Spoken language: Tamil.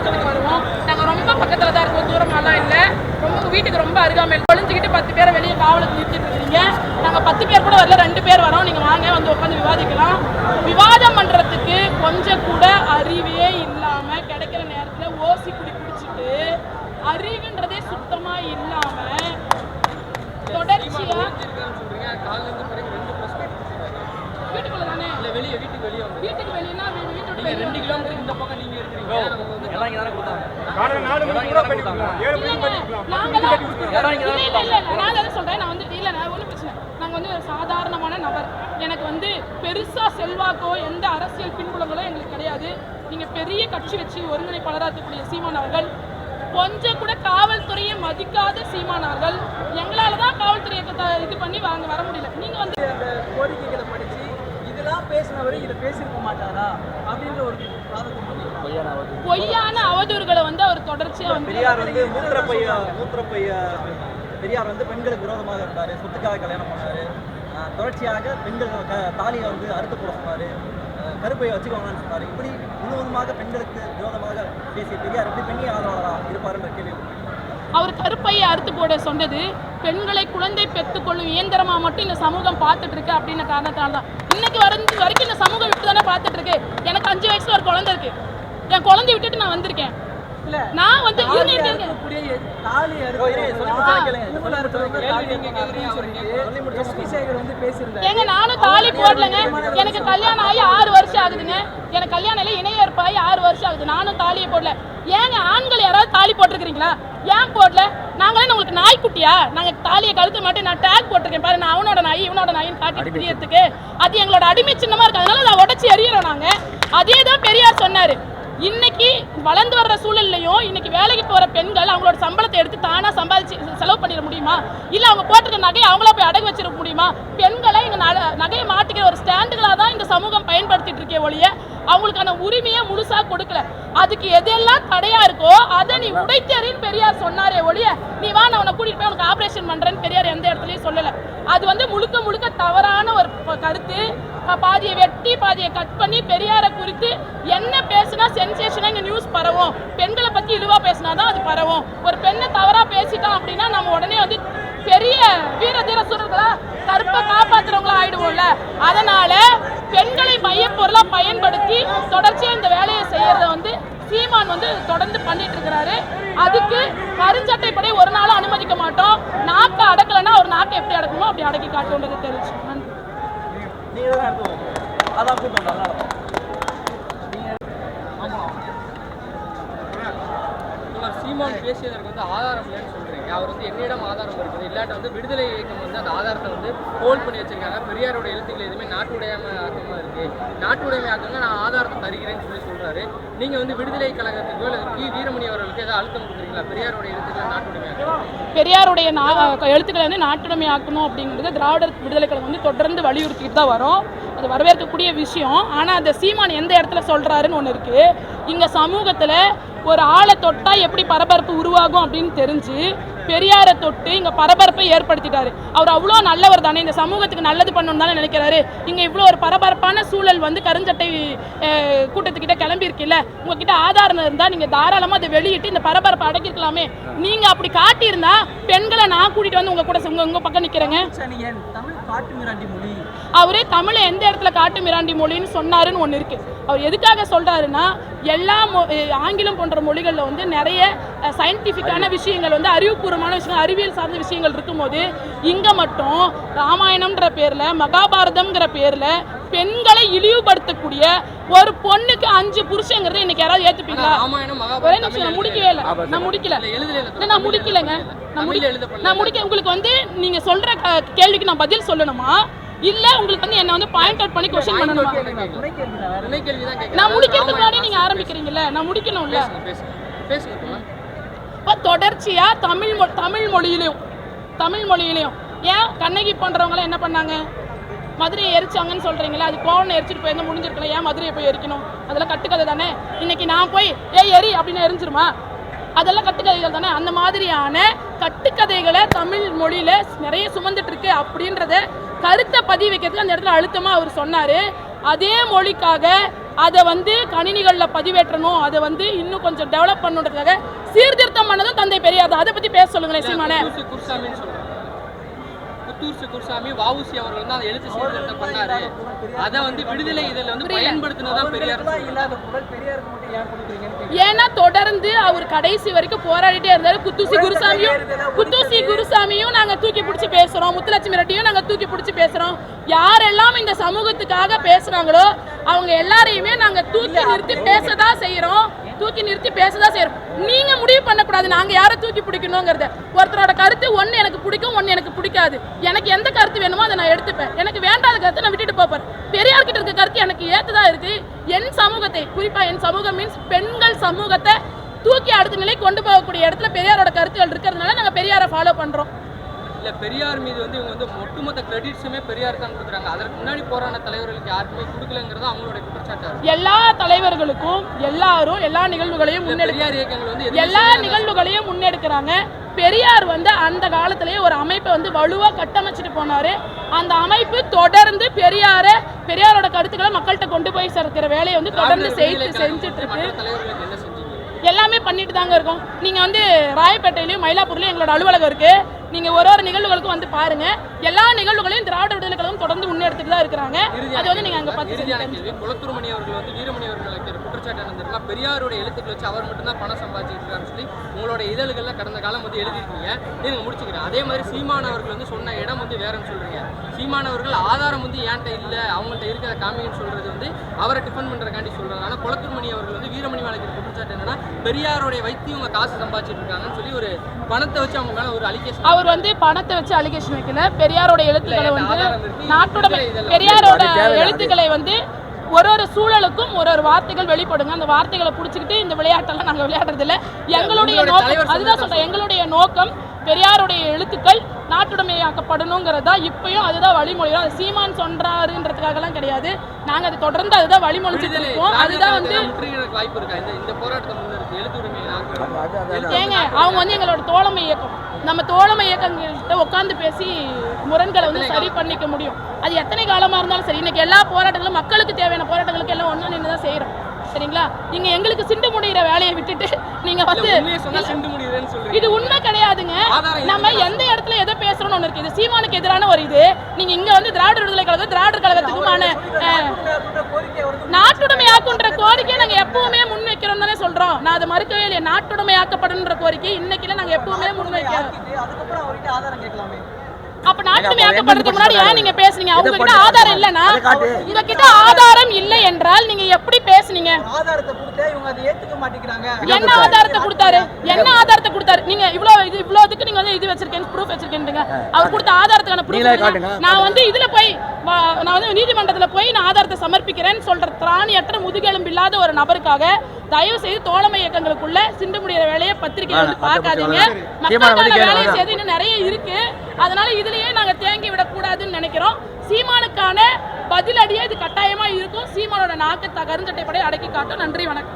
ஹாஸ்டலுக்கு வருவோம். நாங்கள் ரொம்ப பக்கத்தில் தான் இருக்கோம், தூரமாலாம் இல்லை. ரொம்ப வீட்டுக்கு ரொம்ப அருகாமையில் ஒளிஞ்சிக்கிட்டு 10 பேரை வெளியே காவலுக்கு நிறுத்திட்டு இருக்கிறீங்க. நாங்கள் 10 பேர் கூட வரல, 2 பேர் வரோம். நீங்கள் வாங்க, வந்து உட்காந்து விவாதிக்கலாம். விவாதம் பண்ணுறதுக்கு கொஞ்சம் கூட அறிவே இல்லாமல் கிடைக்கிற நேரத்தில் ஓசி குடிச்சிட்டு அறிவுன்றதே சுத்தமாக இல்லாமல் தொடர்ச்சியாக வீட்டுக்குள்ள தானே வீட்டுக்கு வெளியனா வீட்டுக்கு 2 கிலோமீட்டர் இந்த பக்கம் நீங்க இருக்கீங்க. நான் சொல்றேன், நான் வந்து இல்ல நான் ஒன்றும் பிரச்சனை. நாங்க வந்து ஒரு சாதாரணமான நபர். எனக்கு வந்து பெருசா செல்வாக்கோ எந்த அரசியல் பின்புலங்களோ எங்களுக்கு கிடையாது. நீங்க பெரிய கட்சி வச்சு ஒருங்கிணைப்பாளராக இருக்கக்கூடிய சீமான் அவர்கள் கொஞ்சம் கூட காவல்துறையை மதிக்காத சீமான் அவர்கள் எங்களால தான் காவல்துறையை இது பண்ணி வாங்க வர முடியல. நீங்க வந்து அந்த கோரிக்கைகளை படிச்சு இதெல்லாம் பேசினவரை இதை பேசியிருக்க மாட்டாரா அப்படின்ற ஒரு பொய்யான அவதூறுகளை வந்து அவர் தொடர்ச்சியா வந்து பெரியார் வந்து மூத்திரப்பைய பெரியார் வந்து பெண்களுக்கு விரோதமாக இருந்தாரு, சொத்துக்காக கல்யாணம் பண்ணாரு, தொடர்ச்சியாக பெண்கள் தாலியை வந்து அறுத்து போட சொன்னாரு, கருப்பையை வச்சுக்கோங்கன்னு சொன்னாரு. இப்படி முழுவதுமாக பெண்களுக்கு விரோதமாக பேசிய பெரியார் எப்படி பெண்ணை ஆதரவாளராக இருப்பாருன்ற கேள்வி. அவர் கருப்பையை அறுத்து போட சொன்னது பெண்களை குழந்தை பெற்றுக்கொள்ளும் இயந்திரமா மட்டும் இந்த சமூகம் பார்த்துட்டு இருக்கு அப்படின்ற காரணத்தால தான். இன்னைக்கு வரைக்கும் இந்த சமூகம் விட்டு தானே பார்த்துட்டு இருக்கு. எனக்கு 5 வயசுல ஒரு குழந்தை இருக்கு. என் குழந்தை விட்டுட்டு நான் வந்திருக்கேன். நான் வந்து ஏங்க நானும் தாலி போடலங்க. எனக்கு கல்யாணம் ஆகி 6 வருஷம் ஆகுதுங்க. எனக்கு கல்யாணம் இணையற்பாகி 6 வருஷம் ஆகுது. நானும் தாலியை போடல. ஏங்க ஆண்கள் யாராவது தாலி போட்டிருக்கிறீங்களா? ஏன் போடல? நாங்களே உங்களுக்கு நாய்க்குட்டியா? நாங்க தாலியை கழுத்த மாட்டேன். நான் டேக் போட்டிருக்கேன் பாரு, நான் அவனோட நாய் இவனோட நாயின்னு காட்டிட்டு தெரியறதுக்கு. அது எங்களோட அடிமை சின்னமா இருக்கு. அதனால அதை உடச்சி எறிகிறோம் நாங்க. அதே தான் பெரியார் சொன்னாரு. இன்னைக்கு வளர்ந்து வர்ற சூழல்லையும் இன்னைக்கு வேலைக்கு போற பெண்கள் அவங்களோட சம்பளத்தை எடுத்து தானா சம்பாதிச்சு செலவு பண்ணிட முடியுமா? இல்ல அவங்க போட்டிருக்க நகையை அவங்கள போய் அடகு வச்சிட முடியுமா? பெண்களை இங்க நகையை மாட்டிக்கிற ஒரு ஸ்டாண்டுகளா தான் இந்த சமூகம் பயன்படுத்திட்டு இருக்கே ஒழிய அவங்களுக்கான உரிமையை முழுசா கொடுக்கல. அதுக்கு எதெல்லாம் தடையா இருக்கோ அதை நீ உடைத்தறின்னு பெரியார் சொன்னாரே ஒழிய நீ வா நான் உன்னை கூட்டிட்டு போய் உனக்கு ஆபரேஷன் பண்றேன்னு பெரியார் எந்த இடத்துலயும் சொல்லல. அது வந்து முழுக்க முழுக்க தவறான ஒரு கருத்து. பாதியை வெட்டி பாதியை கட் பண்ணி பெரியாரை குறித்து என்ன பேசுனா சென்சேஷனா இங்க நியூஸ் பரவும். பெண்களை பத்தி இழிவா பேசினாதான் அது பரவும். ஒரு பெண்ணை தவறா பேசிட்டோம் அப்படின்னா நம்ம உடனே வந்து பெரிய வீர தீர சூரர்களா கருப்பை காப்பாத்துறவங்களா ஆயிடுவோம்ல. அதனால பெண்களை மையப்பொருளா பயன்படுத்தி தொடர்ச்சியா இந்த வேலையை செய்யறத வந்து சீமான் வந்து தொடர்ந்து பண்ணிட்டு இருக்கிறாரு. அதுக்கு கருஞ்சட்டைப்படை ஒரு நாளும் அனுமதிக்க மாட்டோம். நாக்கை அடக்கலைன்னா ஒரு நாக்கை எப்படி அடக்குமோ அப்படி அடக்கி காட்டுன்றது தெரிஞ்சு. சீமான் பேசியதற்கு வந்து ஆதாரம் இல்லைன்னு சொல்றீங்க. அவர் வந்து என்னிடம் ஆதாரம் இருக்குது, இல்லாட்ட வந்து விடுதலை இயக்கம் வந்து அந்த ஆதாரத்தை வந்து ஹோல்ட் பண்ணி வச்சிருக்காங்க. பெரியாரோட எழுத்துக்கள் எதுவுமே நாட்டுடைமை ஆக்கமா இருக்கு, நாட்டுடைமை ஆக்கங்க நான் ஆதாரத்தை தருகிறேன்னு சொல்றாரு. நீங்க வந்து விடுதலை கழகத்துக்கு இல்லை வீரமணி அவர்களுக்கு ஏதாவது அழுத்தம் கொடுக்குறீங்களா? பெரியாரோட எழுத்துக்களை நாட்டுடைமை பெரியாருடைய எழுத்துக்களை வந்து நாட்டுடைமை ஆக்கணும் அப்படிங்கிறது திராவிடர் விடுதலை கழகம் வந்து தொடர்ந்து வலியுறுத்திட்டு தான் வரும். அது வரவேற்கக்கூடிய விஷயம். ஆனால் அந்த சீமான் எந்த இடத்துல சொல்கிறாருன்னு ஒன்று இருக்குது. இங்கே சமூகத்தில் ஒரு ஆளை தொட்டால் எப்படி பரபரப்பு உருவாகும் அப்படின்னு தெரிஞ்சு பெரியாரை தொட்டு இங்கே பரபரப்பை ஏற்படுத்திட்டாரு. அவர் அவ்வளோ நல்லவர் தானே, இந்த சமூகத்துக்கு நல்லது பண்ணணும்னு தானே நினைக்கிறாரு. இங்கே இவ்வளோ ஒரு பரபரப்பான சூழல் வந்து கருஞ்சட்டை கூட்டத்துக்கிட்ட கிளம்பியிருக்குல்ல, உங்ககிட்ட ஆதாரம் இருந்தால் நீங்கள் தாராளமாக அதை வெளியிட்டு இந்த பரபரப்பை அடக்கிருக்கலாமே. நீங்கள் அப்படி காட்டியிருந்தா பெண்களை நான் கூட்டிகிட்டு வந்து உங்கள் கூட உங்கள் பக்கம் நிற்கிறேங்க. அவரே தமிழை எந்த இடத்துல காட்டு மிராண்டி மொழின்னு சொன்னாருன்னு ஒன்று இருக்குது. அவர் எதுக்காக சொல்கிறாருன்னா எல்லா ஆங்கிலம் போன்ற மொழிகளில் வந்து நிறைய சயின்டிஃபிக்கான விஷயங்கள் வந்து அறிவுபூர்வமான விஷயங்கள் அறிவியல் சார்ந்த விஷயங்கள் இருக்கும்போது இங்கே மட்டும் ராமாயணம்ன்ற பேரில் மகாபாரதம்ங்கிற பேரில் பெண்களை இழிவுபடுத்தக்கூடிய ஒரு பொண்ணுக்கு 5 புருஷங்கிறது இன்னைக்கு யாராவது ஏற்றுப்பீங்களா? ஒரே நிமிஷம், நான் முடிக்கவே இல்லை. நான் முடிக்கலைங்க. நான் முடிக்க உங்களுக்கு வந்து நீங்கள் சொல்கிற கேள்விக்கு நான் பதில் சொல்லணுமா இல்லை உங்களுக்கு வந்து என்ன வந்து பாயிண்ட் அவுட் பண்ணி கொஸ்டின் பண்ணணுமா? நான் முடிக்கிறதுக்கு முன்னாடி நீங்கள் ஆரம்பிக்கிறீங்கல்ல, நான் முடிக்கணும்ல. இப்போ தொடர்ச்சியாக தமிழ் மொழியிலையும் ஏன் கண்ணகி போன்றவங்களாம் என்ன பண்ணாங்க? மதுரையை எரிச்சாங்கன்னு சொல்கிறீங்களா? அது கோவனை எரிச்சிட்டு போய் எங்கே முடிஞ்சிருக்கலாம், ஏன் மதுரையை போய் எரிக்கணும்? அதெல்லாம் கட்டுக்கதை தானே. இன்னைக்கு நான் போய் எரி அப்படின்னு எரிஞ்சிருமா? அதெல்லாம் கட்டுக்கதைகள் தானே. அந்த மாதிரியான கட்டுக்கதைகளை தமிழ் மொழியில் நிறைய சுமந்துட்டு இருக்கு அப்படின்றத கருத்தை பதிவு வைக்கிறதுக்கு அந்த இடத்துல அழுத்தமாக அவர் சொன்னார். அதே மொழிக்காக அதை வந்து கணினிகளில் பதிவேற்றணும், அதை வந்து இன்னும் கொஞ்சம் டெவலப் பண்ணுறதுக்காக சீர்திருத்தம் பண்ணதும் தந்தை பெரியார் தான். அதை பற்றி பேச சொல்லுங்களேன் சீமானே. புத்தூர் குருசாமி வஉசி அவர்கள் வந்து அந்த எழுத்து சீர்திருத்தம் பண்ணாரு. அதை வந்து விடுதலை இதில் வந்து பயன்படுத்தினதான் பெரியார். ஏன்னா தொடர்ந்து அவர் கடைசி வரைக்கும் போராடிட்டே இருந்தாரு. குத்தூசி குருசாமியும் நாங்க தூக்கி பிடிச்சி பேசுறோம், முத்துலட்சுமி ரெட்டியும் நாங்க தூக்கி பிடிச்சி பேசுறோம். யாரெல்லாம் இந்த சமூகத்துக்காக பேசுறாங்களோ அவங்க எல்லாரையுமே நாங்க தூக்கி நிறுத்தி பேசதான் செய்யறோம். நீங்க முடிவு பண்ணக்கூடாது நாங்க யாரை தூக்கி பிடிக்கணுங்கிறத. ஒருத்தரோட கருத்து ஒன்னு எனக்கு பிடிக்கும், ஒன்னு எனக்கு பிடிக்காது. எனக்கு எந்த கருத்து வேணுமோ அதை நான் எடுத்துப்பேன். எனக்கு வேண்டாத கருத்தை நான் விட்டுட்டு போப்பேன். பெரியார் கிட்ட இருக்க கருத்து எனக்கு ஏத்துதா இருக்கு. என் சமூகத்தை, குறிப்பா என் சமூகம் மீன்ஸ் பெண்கள் சமூகத்தை தூக்கி அடுத்த நிலை கொண்டு போகக்கூடிய இடத்துல பெரியாரோட கருத்துகள் இருக்கிறதுனால நாங்க பெரியாரை ஃபாலோ பண்றோம். இல்ல பெரியார் மீது வந்து இவங்க வந்து ஒட்டுமொத்த கிரெடிட்ஸுமே பெரியார் தான் கொடுக்குறாங்க. அதற்கு முன்னாடி போராடின தலைவர்களுக்கு யாருக்குமே கொடுக்கலங்கிறது அவங்களோட குற்றச்சாட்டு. எல்லா தலைவர்களுக்கும் எல்லாரும் எல்லா நிகழ்வுகளையும் முன்னெடுக்கிறாங்க. பெரியார் வந்து அந்த காலத்திலேயே ஒரு அமைப்பை வந்து வலுவா கட்டமைச்சிட்டு போனாரு. அந்த அமைப்பு தொடர்ந்து பெரியாரோட கருத்துக்களை மக்கள்கிட்ட கொண்டு போய் சேர்க்கிற வேலையை வந்து தொடர்ந்து செஞ்சுட்டு இருக்கு. எல்லாமே பண்ணிட்டு தாங்க இருக்கோம். நீங்க வந்து ராயப்பேட்டையிலயும் மயிலாப்பூர்லயும் எங்களோட அலுவலகம் இருக்கு. நீங்க ஒரு நிகழ்வுகளுக்கும் வந்து பாருங்க. எல்லா நிகழ்வுகளையும் திராவிட விடுதலை கழகம் தொடர்ந்து முன்னெடுத்துட்டு தான் இருக்காங்க. அது வந்து நீங்க அங்க பார்த்து குளத்தூர்மணி அவர்கள் வந்து வீரமணி அவர்களுக்கு குற்றச்சாட்டு இருந்திருக்கா பெரியாரோட எழுத்துக்கள் வச்சு அவர் மட்டும் தான் பணம் சம்பாதிச்சிட்டு இருக்காருன்னு சொல்லி உங்களோட இதழ்கள்ல கடந்த காலம் வந்து எழுதிருக்கீங்க. நீங்க முடிச்சுக்கிறேன். அதே மாதிரி சீமான் அவர்கள் வந்து சொன்ன இடம் வந்து வேறன்னு சொல்றீங்க. சீமான் அவர்கள் ஆதாரம் வந்து ஏன்ட்ட இல்ல அவங்கள்ட்ட இருக்கிற காமின்னு சொல்றது வந்து அவரை டிஃபன் பண்றதுக்காண்டி சொல்றாங்க. ஆனா குளத்தூர்மணி அவர்கள் வந்து வீரமணி வழக்கு குற்றச்சாட்டு என்னன்னா பெரியாரோட வைத்து இவங்க காசு சம்பாதிச்சிட்டு இருக்காங்கன்னு சொல்லி ஒரு பணத்தை வச்சு அவங்க மேல ஒரு அலிகேஷன். அவர் வந்து பணத்தை வச்சு அலிகேஷன் வைக்கல. பெரியாரோட எழுத்துக்களை வந்து நாட்டுடைமை, பெரியாரோட எழுத்துக்களை வந்து ஒரு சூழலுக்கும் ஒரு வார்த்தைகள் வெளிப்படுங்க. அந்த வார்த்தைகளை புடிச்சுக்கிட்டு இந்த விளையாட்டெல்லாம் நாங்க விளையாடுறது இல்லை. எங்களுடைய நோக்கம் அதுதான் சொல்றேன். எங்களுடைய நோக்கம் பெரியாருடைய எழுத்துக்கள் நாட்டுடைமையாக்கப்படணுங்கிறதா. இப்பயும் அதுதான் வழிமொழியும். அது சீமான் சொல்றாருன்றதுக்காகலாம் கிடையாது. நாங்க அதை தொடர்ந்து அதுதான் வழிமொழிச்சுட்டு இருக்கோம். அதுதான் வந்து ஏங்க அவங்க வந்து எங்களோட தோழமை இயக்கம். நம்ம தோழமை இயக்கங்கள்கிட்ட உட்காந்து பேசி முரண்களை வந்து சரி பண்ணிக்க முடியும். அது எத்தனை காலமா இருந்தாலும் சரி. இன்னைக்கு எல்லா போராட்டங்களும் மக்களுக்கு தேவையான போராட்டங்களுக்கு எல்லாம் ஒண்ணு நின்று தான் செய்யறோம். சரிங்களா? நீங்க எங்களுக்கு சிண்டு முடிகிற வேலையை விட்டுட்டு நீங்க வந்து இது உண்மை கிடையாதுங்க. நம்ம எந்த இடத்துல எதை பேசுறோம்னு ஒண்ணு இருக்கு. இது சீமானுக்கு எதிரான ஒரு இது. நீங்க இங்க வந்து திராவிட விடுதலை கழகம் திராவிடர் கழகத்துக்குமான நாட்டுடைமையாக்குன்ற கோரிக்கையை நாங்க எப்பவுமே முன்வைக்கிறோம் தானே சொல்றோம். நான் அதை மறுக்கவே இல்லை. நாட்டுடைமையாக்கப்படுன்ற கோரிக்கை இன்னைக்கு நாங்க எப்பவுமே முன்வைக்கிறோம். அப்ப நாட்டுடைமையாக்கப்படுறதுக்கு முன்னாடி ஏன் நீங்க பேசுனீங்க? அவங்க கிட்ட ஆதாரம் இல்லனா, உங்க கிட்ட ஆதாரம் இல்லை என்றால் நீங்க எப்படி பேசுனீங்க? ஆதாரத்தை கொடுத்தா இவங்க அதை ஏத்துக்க மாட்டேங்கிறாங்க. என்ன ஆதாரத்தை கொடுத்தாரு? நீங்க இவ்வளவுக்கு நீங்க வந்து இது வச்சிருக்கேன் ப்ரூஃப் வச்சிருக்கேன்றீங்க. அவர் கொடுத்த ஆதாரத்துக்கான ப்ரூஃப் நான் வந்து இதுல போய் நான் வந்து நீதிமன்றத்துல போய் நான் ஆதாரத்தை சமர்ப்பிக்கிறேன்னு சொல்ற திராணியற்ற முதுகெலும்பு இல்லாத ஒரு நபருக்காக தயவு செய்து தோழமை இயக்கங்களுக்குள்ள சிண்டு முடிகிற வேலையை பத்திரிகை வந்து பார்க்காதீங்க. மக்களுக்கான வேலையை செய்து இன்னும் நிறைய இருக்கு. அதனால இதுலயே நாங்க தேங்கி விடக்கூடாதுன்னு நினைக்கிறோம். சீமானுக்கான பதிலடியே இது கட்டாயமா இருக்கும். சீமானோட நாக்கு கருஞ்சட்டை படையை அடக்கி காட்டும். நன்றி, வணக்கம்.